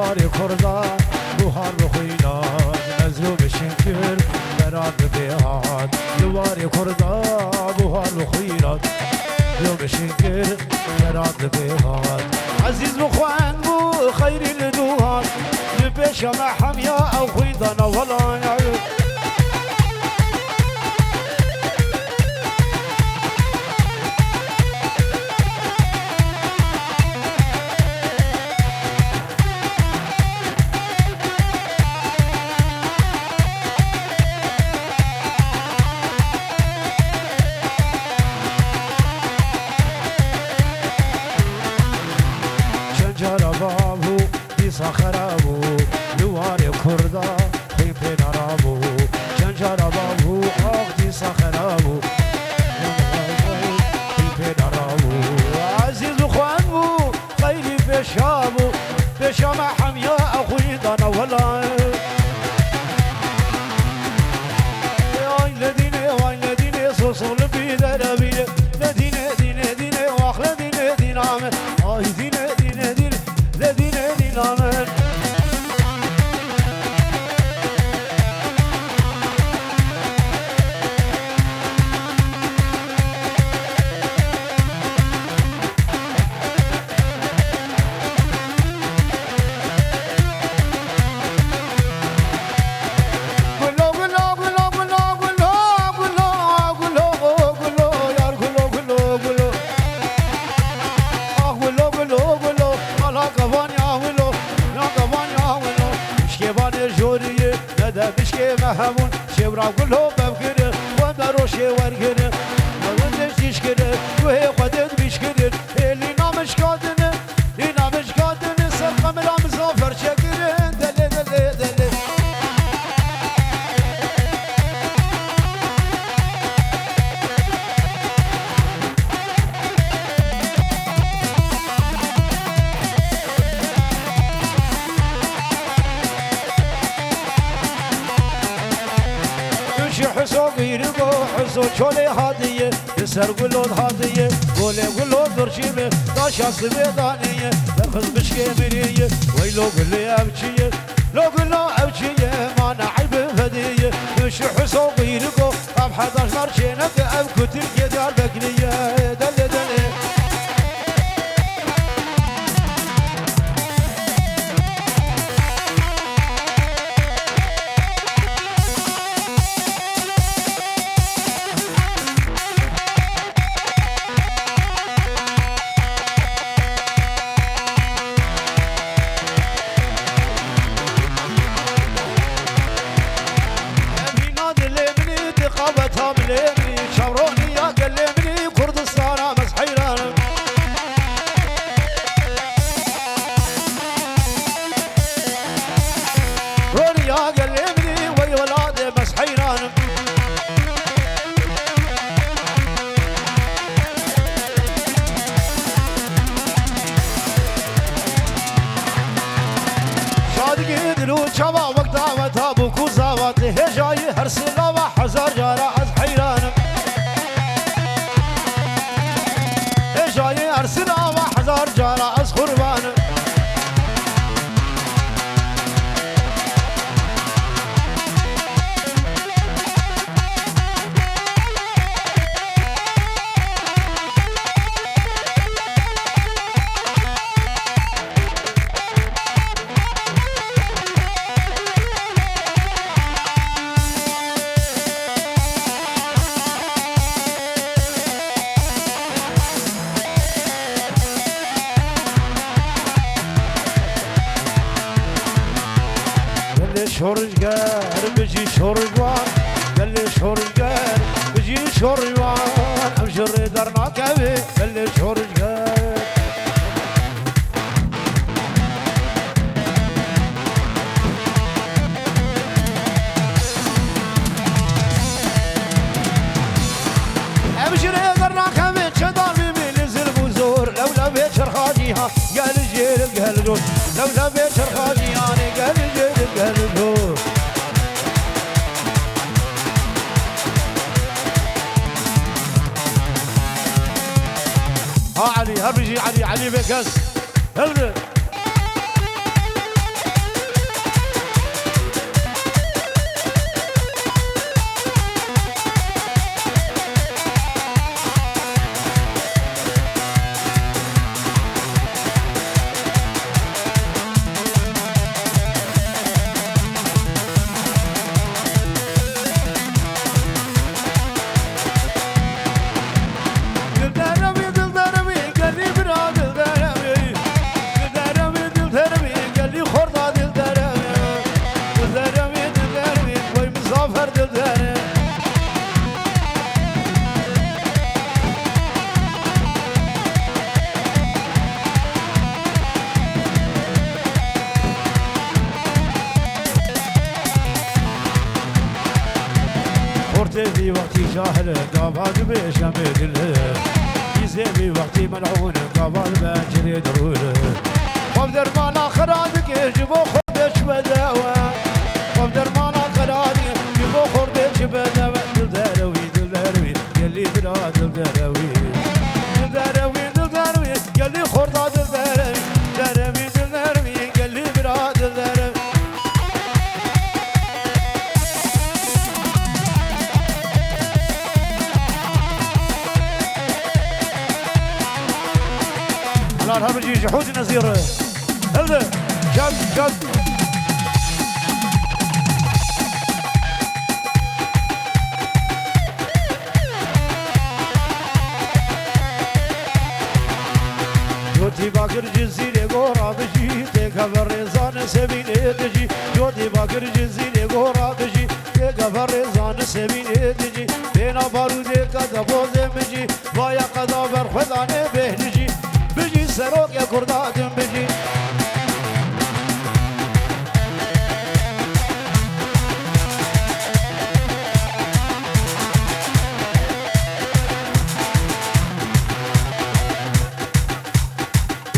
لواری کردا بوهار بخویناد نزلو بشنکر براد بیاد لواری کردا بوهار بخویناد نزلو بشنکر براد بیاد عزیز بخوان بو خیر لدوهات لبیش محمیا او خویدانا والای خرابو لواری کردا خی پنارابو جنجار بابو آختی خرابو خی پنارابو عزیز خوان بو خیلی بشابو بشام حمیا اخوی دانا ولا وای لدینه وای لدینه سوسول بیدر بیده لدینه دینه دینه واخ لدینه دینامه آی دینه دینه دینه لدینه دینامه همون شبرا كله بفكر وبروشي ورقر وندش تشكر وهي قدت بيشكر اللي نامش قادن اللي نامش قادن سرقه من مسافر شكر دل دل دل حسو غيركو حسو شولي هادية يسر قلود هادية قولي قلود درشيمة داشا سبيدانية لخز بشكي مرية ويلو قلي أبشية لو قلو أبشية ما نعيب فدية يشو حسو غيركو أب 11 شينك أب كتير كدار بكرية دل دل شبا وقتا وتابو كوزاوات هجاي هرسلا وحزار جارا از حيرانم هجاي هرسلا وحزار جارا از قربانم شورجگر بجی شورجوان دل شورجگر بجی شورجوان امشر در ناکوی دل شورجگر امشر در ناکوی چدار بیمیل ظلم و زور لولا بیچر خاجیها گل جیل گل جور لولا بیچر خاجیانی گل جیل گل جور علي هربجي علي بكس هلبي جاهل قابل بشمد له يزيبي وقتي ملعون قابل بجري دروله وبدر مانا خرادك يجبو خردش بداوى وبدر مانا خرادك يجبو خردش بداوى دلداروي دلداروي يلي درا دلداروي دلداروي دلداروي يلي خردا دلداروي دلداروي دلداروي يلي درا دلداروي الان هم يجي جحود نزير هلا جد جد جودي باكر جزيرة غورا بجي تكبر رزان سبينة تجي جودي باكر جزيرة غورا بجي تكبر رزان سبينة تجي بينا بارودة كذا بوزة بجي بايا قدا برخدانة بهنجي بجي سروق يا كرداتم بجي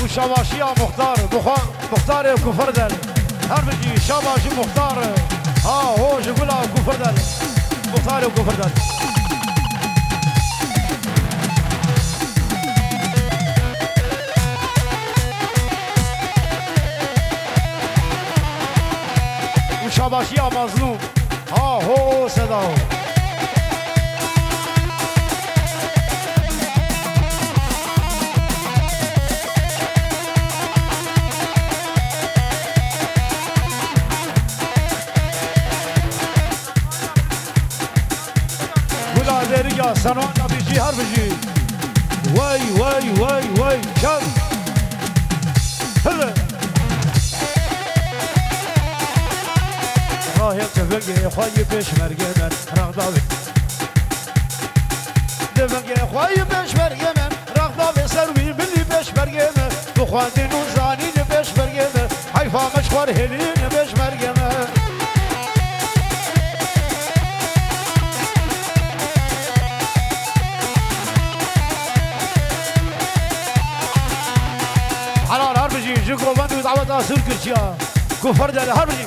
وشباشيا مختار كفردل هر بجي شباشي مختار ها هو جقولا كفردل مختار كفردل شباشی مظلوم ها هو صداو گلا دریا سنوان بیجی هر بیجی وای وای وای وای شب هلا راهي تفقي خوي بشمرقي من رغضاوي تفقي خوي بشمرقي من رغضاوي سروي باللي بشمرقي من بخواتي نوزاني بشمرقي من حيفا مشوار هلين بشمرقي من حلال هربجي جيكو بندو دعوة اسور كرشيا كفر دل هربجي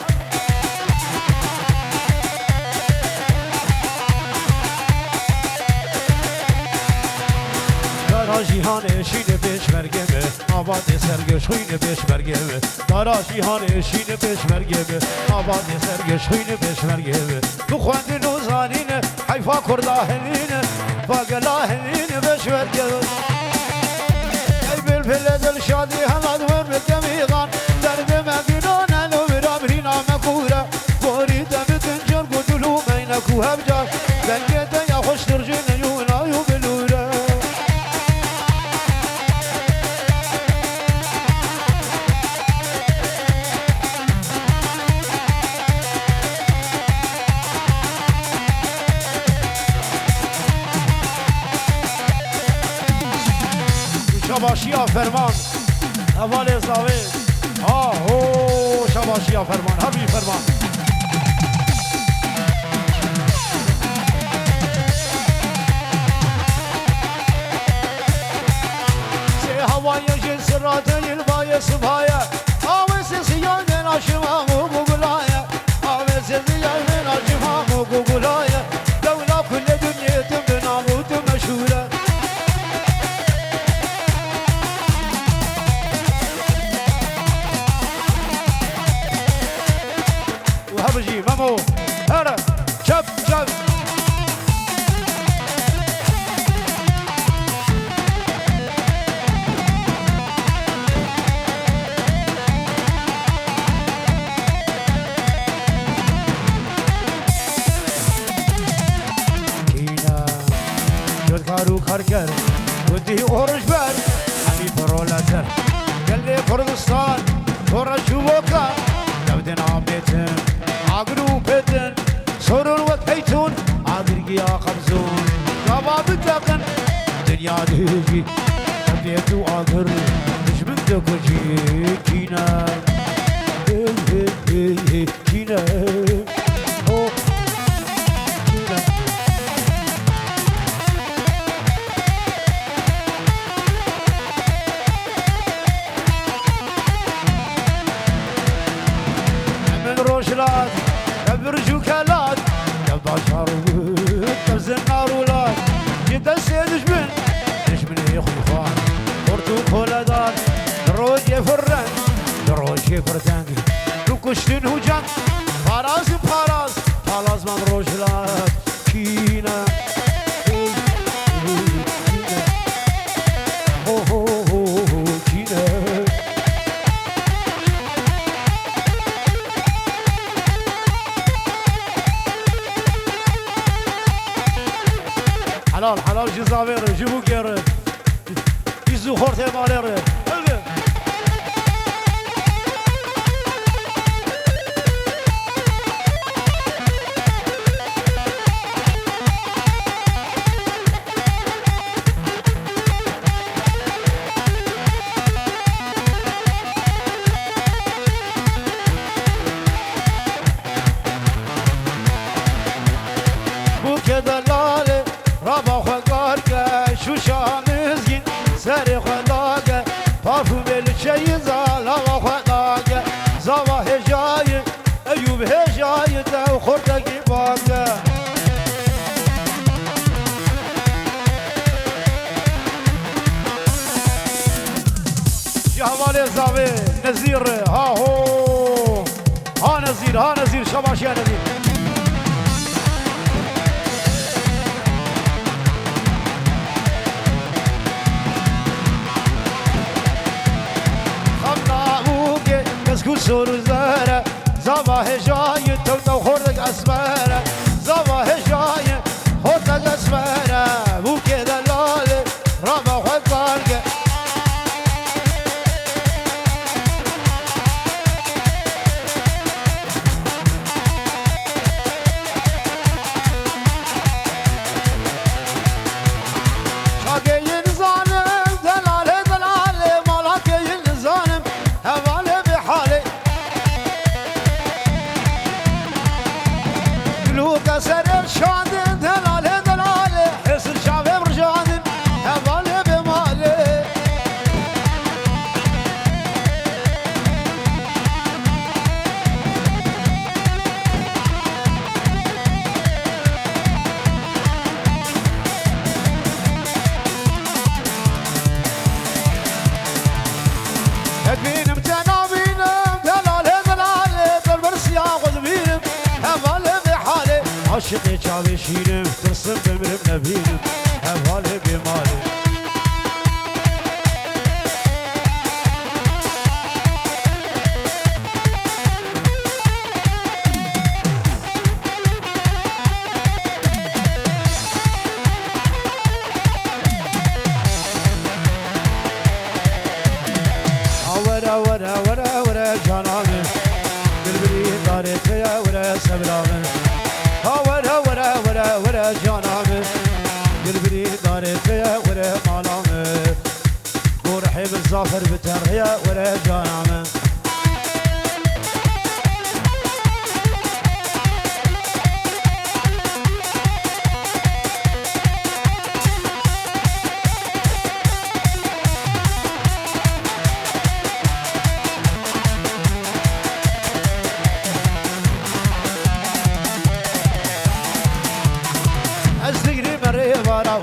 دارا جیهان شین پشمرگمه آباد سرگش خوین پشمرگمه دارا جیهان شین پشمرگمه آباد سرگش خوین پشمرگمه تو خواند نوزانینه حیفا کردا هلینه فاقلا هلینه پشمرگمه ای بلبل دل شادی هماد ور بکمیغان درد مگنان و برامرینا مکوره باری دمتن جرگ و دلو بینکو هبجاش دنگت یا خوش ترجین یونا یو بلوره شباشیا فرمان اول زاوی هو شباشیا فرمان همی فرمان سی هوای جنس راته البای صبایا آوه سیان ناشما مقبلایا آوه سیان ناشما مقبلایا دولا كل دنيا تبنا موت مشهوره وهبجي مامو هلا شب شب كينا جد كارو كاركر ودي اورج بر همي برولاتر قال لي كردستان كره شوكا دودنا بيتن عقلو بدن سرور وكيتون عقرقيا خبزون قابا بتقن دنيا دهجي بيتو عقر مش بدك وجي كينا كينا روشلات برجو كلات بشر تبز النار ولاد جدا سيدش من يخلفان قرتو كولدان دروج يفرن دروج يفردن لكشتن هجان فراز فراز من روشلات كينا حلال جزاوير جيبو كير يزو خورتي مالير بو كده لالي رابا خلقارك شو شامزين ساري خلاقة بارفوم الشيزة لغا خلاقة زوا هجاية أيوب هجاية داو خورتك باقة جهوالي زاوي نزير ها هو ها نزير شباش يا نزير كل سور زهرة زوا هجاية تو خورتك أسمرة زوا هجاية خورتك أسمرة بو كده لالي رابا خلقارك شاقين ظالم دلالي ملاكين ظالم هوالي بحالي لوكا سر الشادن دلالي حس الشعب برجادن هوالي بمالي تكبينم تنابينم دلالي بالبرس ياخذ بينم هوالي بحالي عاشقي شعبي شينم ترسم بمرم نبينم هوالي بمالي ورا جانامي بالبري دارت يا ورا سبرامي ورا جانامي بالبري دارت يا ورا مالامي ورحي بالظافر بتر يا ورا جانامي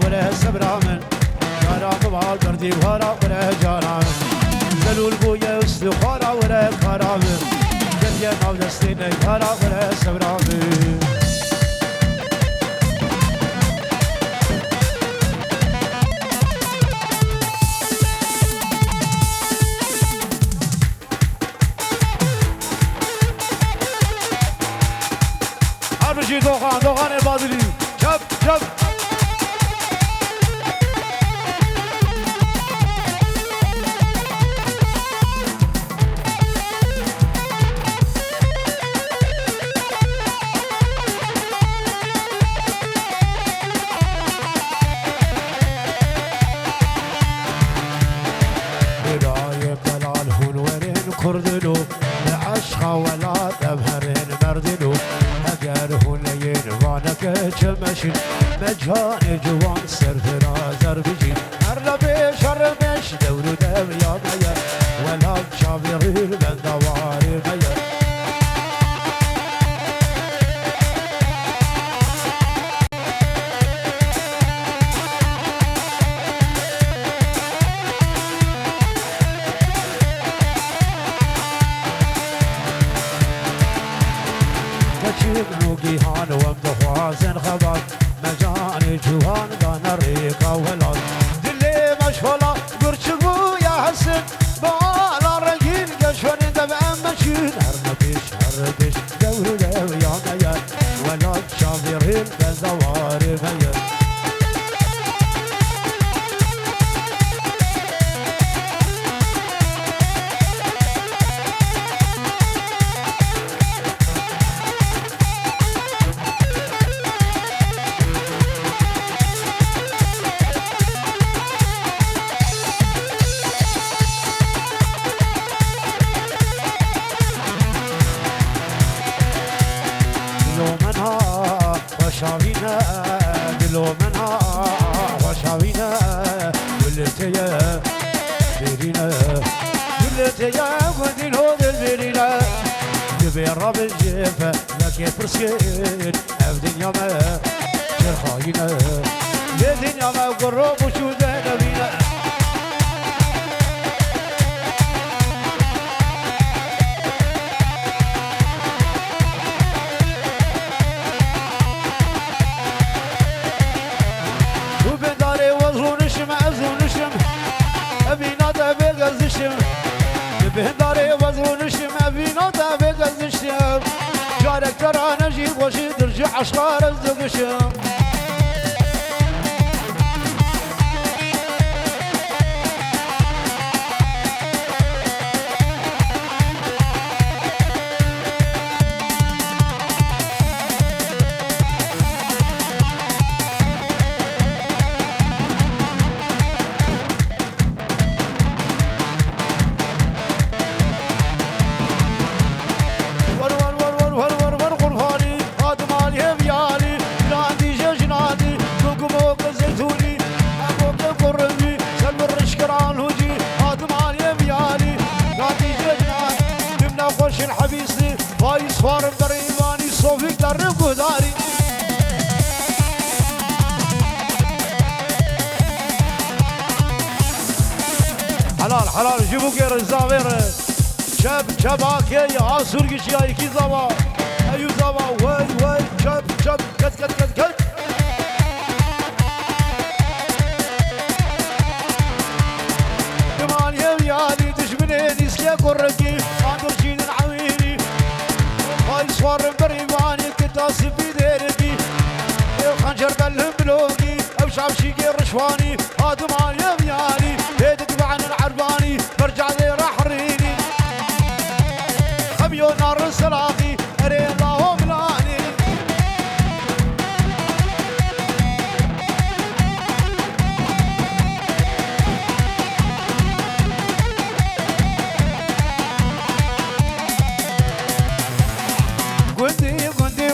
ولا سبرامن جارا مال بردي وهرا ولا جارامن زلول بويا استخارا ولا كرامن جديا ناو دستين هرا ولا سبرامن أرجي دوغان البادلي جب كردلو لعشقا ولا تبهرين مردلو اگر هنين وانك چمشين مجان جوان سرفرا زربجين هرلبي شرمش دورو دم يا ميا ولا شابير بندواري ميا دخوازن خبر مجاني جوان دانا ريقا ولاد دلي مشفلا قرشبو يا حسن بالا رقين قشون دبع مشين هربش دور دو يا ميان ولاد شافرين بزوار ميان وشاوينا دلو منها وشاوينا ولتيا بيرينا ولتيا ودلو بالبيرينا دبي رب الجيفة لكي فرسين او دنيا ما شرخاينا يا دنيا ما قرب وشوذا نبينا بهداري وزرونشم أبينا دافق الزشم جارك ترى نجيب وشي ترجع أشغار الزقشم الحبيسي فاي صفار بريماني صوفيك درب داري حلال حلال جيبوا غير الزاوير شباك يا عصر يا كي زوا ايو زوا وي شب كت كمان يا ويالي دشمني نسلك ورقي عندرجين العويني هاي صور بريماني كتاسي في ديربي خنجر دلهم بلوقي او شعبشي رشواني هادو مال يا ويالي هيدك بعن العرباني برجع لي راح ريني خبيو نار السلاقي اري الله ملاني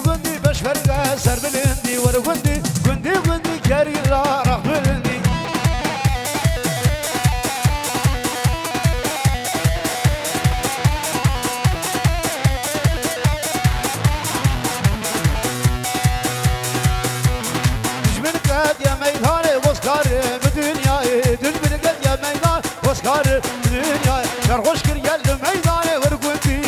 قندي باش فرقة سر بالهندي ورا قندي كاري لا راح بالهندي دجمنكات يا ميدان واسكار بدنيا دجمنكات يا ميدان واسكار بدنيا شرخوش كريال ميدان ورا قندي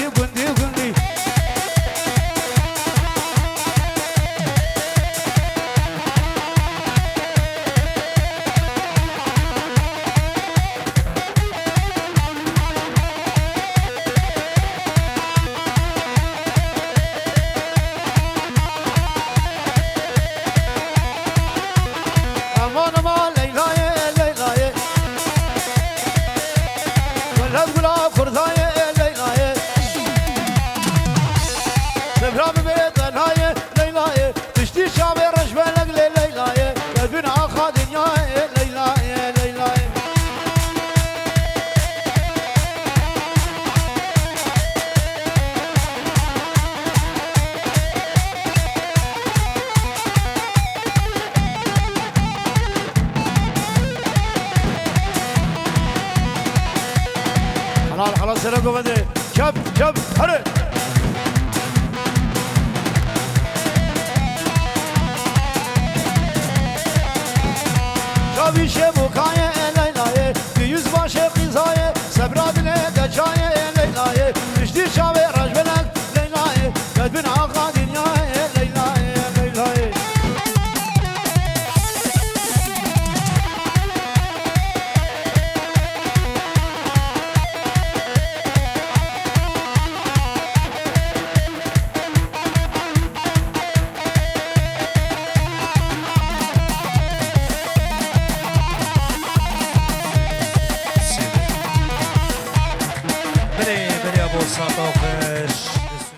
خلاص سرقوا بدي شب هرب شابي شبو كاية